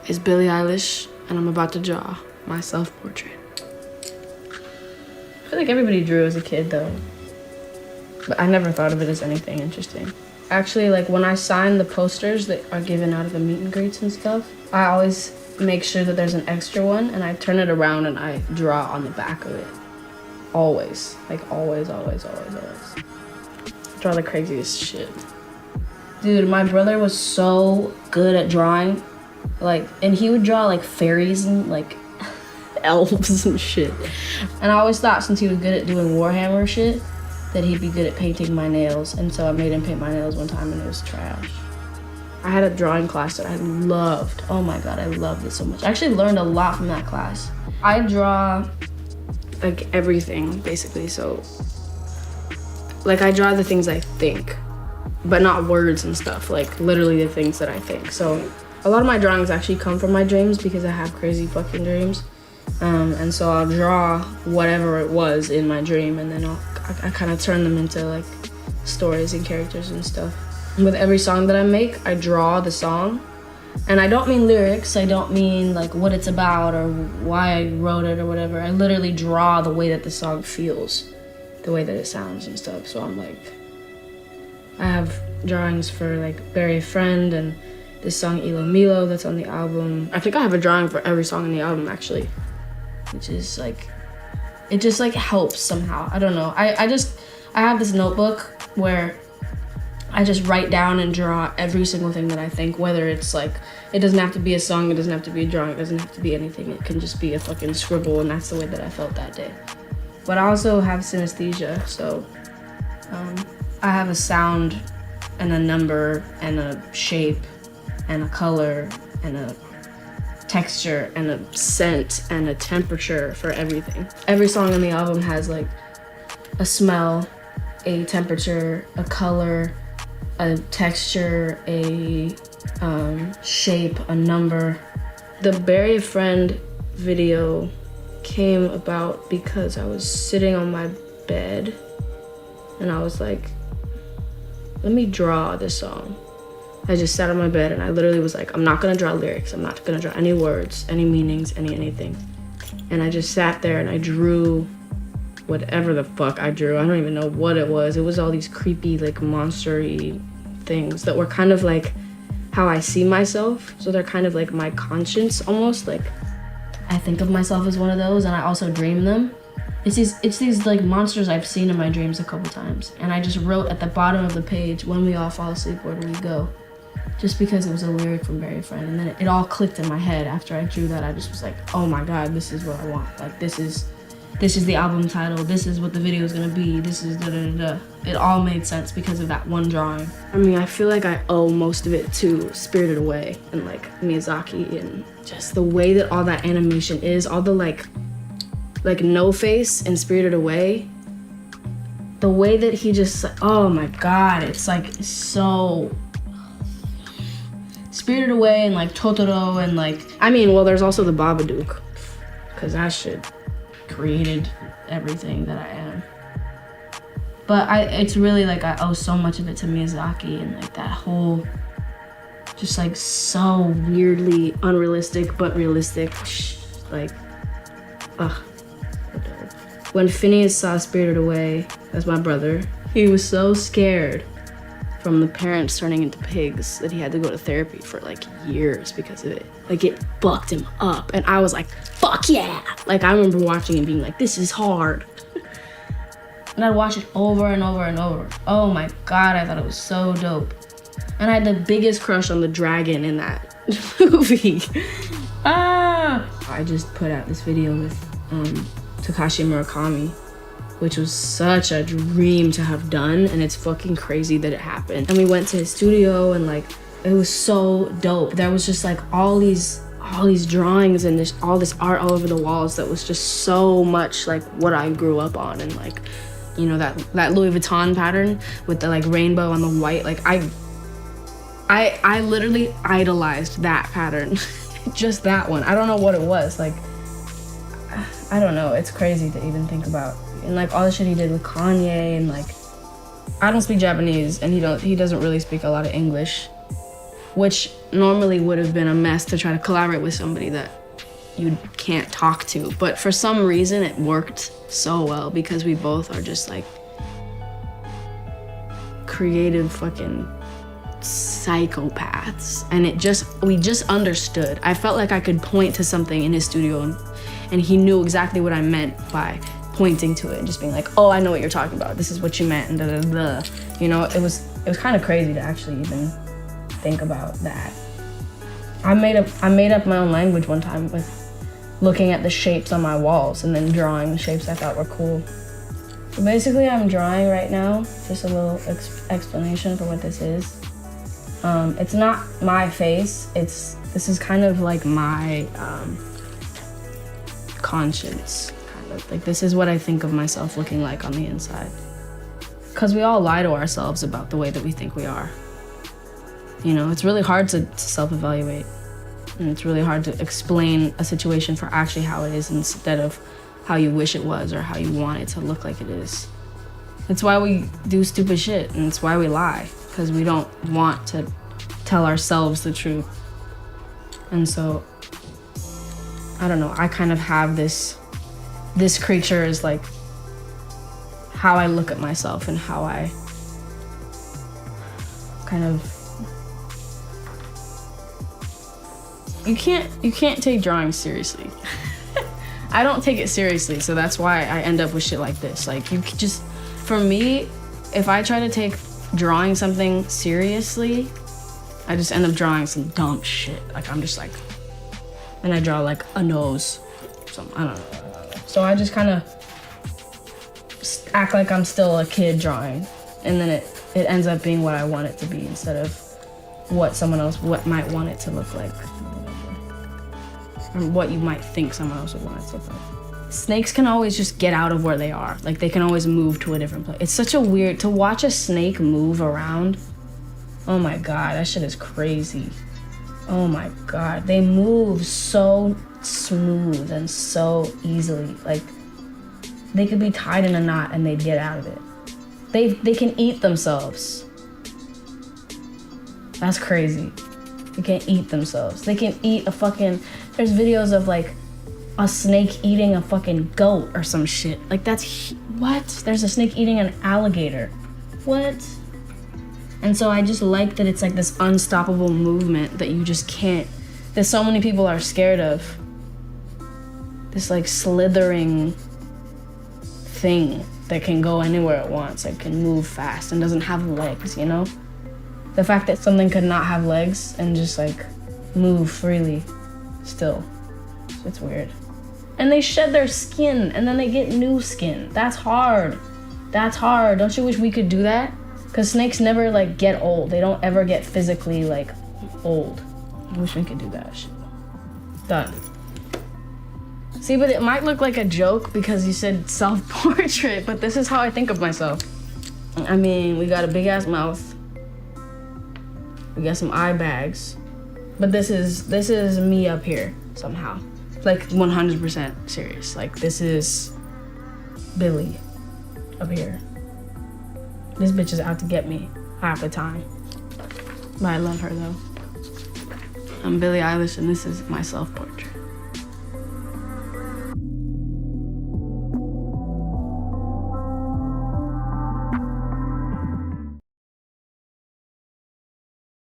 is Billie Eilish, and I'm about to draw my self-portrait. I feel like everybody drew as a kid though, but I never thought of it as anything interesting. Actually, like when I sign the posters that are given out of the meet and greets and stuff, I always make sure that there's an extra one and I turn it around and I draw on the back of it. Always, like always. Draw the craziest shit. Dude, my brother was so good at drawing, like, and he would draw like fairies and like elves and shit. And I always thought since he was good at doing Warhammer shit, that he'd be good at painting my nails. And so I made him paint my nails one time and it was trash. I had a drawing class that I loved. Oh my God, I loved it so much. I actually learned a lot from that class. I draw like everything basically, so like I draw the things I think, but not words and stuff, like literally the things that I think. So a lot of my drawings actually come from my dreams because I have crazy fucking dreams. And so I'll draw whatever it was in my dream and then I kind of turn them into like stories and characters and stuff. With every song that I make, I draw the song. And I don't mean lyrics, I don't mean like what it's about or why I wrote it or whatever. I literally draw the way that the song feels, the way that it sounds and stuff. So I'm like, I have drawings for like Bury a Friend and this song Ilo Milo that's on the album. I think I have a drawing for every song on the album actually, which is like, it just like helps somehow. I don't know. I have this notebook where I just write down and draw every single thing that I think, whether it's like, it doesn't have to be a song, it doesn't have to be a drawing, it doesn't have to be anything. It can just be a fucking scribble, and that's the way that I felt that day. But I also have synesthesia, so I have a sound and a number and a shape and a color and a texture and a scent and a temperature for everything. Every song on the album has like a smell, a temperature, a color, a texture, a shape, a number. The Bury a Friend video came about because I was sitting on my bed and I was like, let me draw this song. I just sat on my bed and I literally was like, I'm not gonna draw lyrics, I'm not gonna draw any words, any meanings, anything. And I just sat there and I drew whatever the fuck I drew. I don't even know what it was. It was all these creepy, like monster-y things that were kind of like how I see myself. So they're kind of like my conscience almost. Like I think of myself as one of those and I also dream them. It's these like monsters I've seen in my dreams a couple times. And I just wrote at the bottom of the page, when we all fall asleep, where do we go? Just because it was a lyric from Bury a Friend. And then it all clicked in my head after I drew that. I just was like, oh my God, this is what I want. Like this is the album title, this is what the video is gonna be, this is da-da-da-da. It all made sense because of that one drawing. I mean, I feel like I owe most of it to Spirited Away and like Miyazaki and just the way that all that animation is, all the like No Face and Spirited Away. The way that he just, oh my God, it's like so Spirited Away and like Totoro and like, I mean, well, there's also the Babadook, because that shit created everything that I am. But it's really like I owe so much of it to Miyazaki and like that whole just like so weirdly unrealistic but realistic like when Phineas saw Spirited Away, that's my brother, he was so scared from the parents turning into pigs that he had to go to therapy for like years because of it. Like it fucked him up. And I was like, fuck yeah. Like I remember watching and being like, this is hard. And I'd watch it over and over and over. Oh my God, I thought it was so dope. And I had the biggest crush on the dragon in that movie. I just put out this video with Takashi Murakami, which was such a dream to have done, and it's fucking crazy that it happened. And we went to his studio and like, it was so dope. There was just like all these drawings and all this art all over the walls that was just so much like what I grew up on. And like, you know, that Louis Vuitton pattern with the like rainbow on the white, like I literally idolized that pattern. Just that one. I don't know what it was. Like, I don't know. It's crazy to even think about. And like all the shit he did with Kanye and like, I don't speak Japanese and he doesn't really speak a lot of English. which normally would have been a mess to try to collaborate with somebody that you can't talk to. But for some reason, it worked so well because we both are just like creative fucking psychopaths. And we just understood. I felt like I could point to something in his studio and he knew exactly what I meant by pointing to it and just being like, oh, I know what you're talking about. This is what you meant, and da da da. You know, it was kind of crazy to actually even think about that. I made up my own language one time with looking at the shapes on my walls and then drawing the shapes I thought were cool. So basically, I'm drawing right now. Just a little explanation for what this is. It's not my face. This is kind of like my conscience. Like, this is what I think of myself looking like on the inside. Because we all lie to ourselves about the way that we think we are. You know, it's really hard to self-evaluate. And it's really hard to explain a situation for actually how it is instead of how you wish it was or how you want it to look like it is. It's why we do stupid shit, and it's why we lie. Because we don't want to tell ourselves the truth. And so, I don't know, I kind of have this creature is like how I look at myself and how I kind of, you can't take drawing seriously. I don't take it seriously, so that's why I end up with shit like this. Like, for me, if I try to take drawing something seriously, I just end up drawing some dumb shit. Like, I'm just like, and I draw like a nose, something, I don't know. So I just kind of act like I'm still a kid drawing, and then it ends up being what I want it to be instead of what might want it to look like, or what you might think someone else would want it to look like. Snakes can always just get out of where they are. Like, they can always move to a different place. It's such a weird, to watch a snake move around, oh my God, that shit is crazy. Oh my God, they move so smooth and so easily. Like, they could be tied in a knot and they'd get out of it. They can eat themselves. That's crazy. They can eat themselves. They can eat there's videos of like a snake eating a fucking goat or some shit. Like, what? There's a snake eating an alligator. What? And so I just like that it's like this unstoppable movement that you just can't, that so many people are scared of. This like slithering thing that can go anywhere it wants, like can move fast and doesn't have legs, you know? The fact that something could not have legs and just like move freely still, it's weird. And they shed their skin and then they get new skin. That's hard. That's hard. Don't you wish we could do that? Because snakes never like get old. They don't ever get physically like old. I wish we could do that shit. Done. See, but it might look like a joke because you said self-portrait, but this is how I think of myself. I mean, we got a big ass mouth. We got some eye bags. But this is me up here somehow. Like 100% serious. Like, this is Billie up here. This bitch is out to get me half the time. But I love her though. I'm Billie Eilish and this is my self-portrait.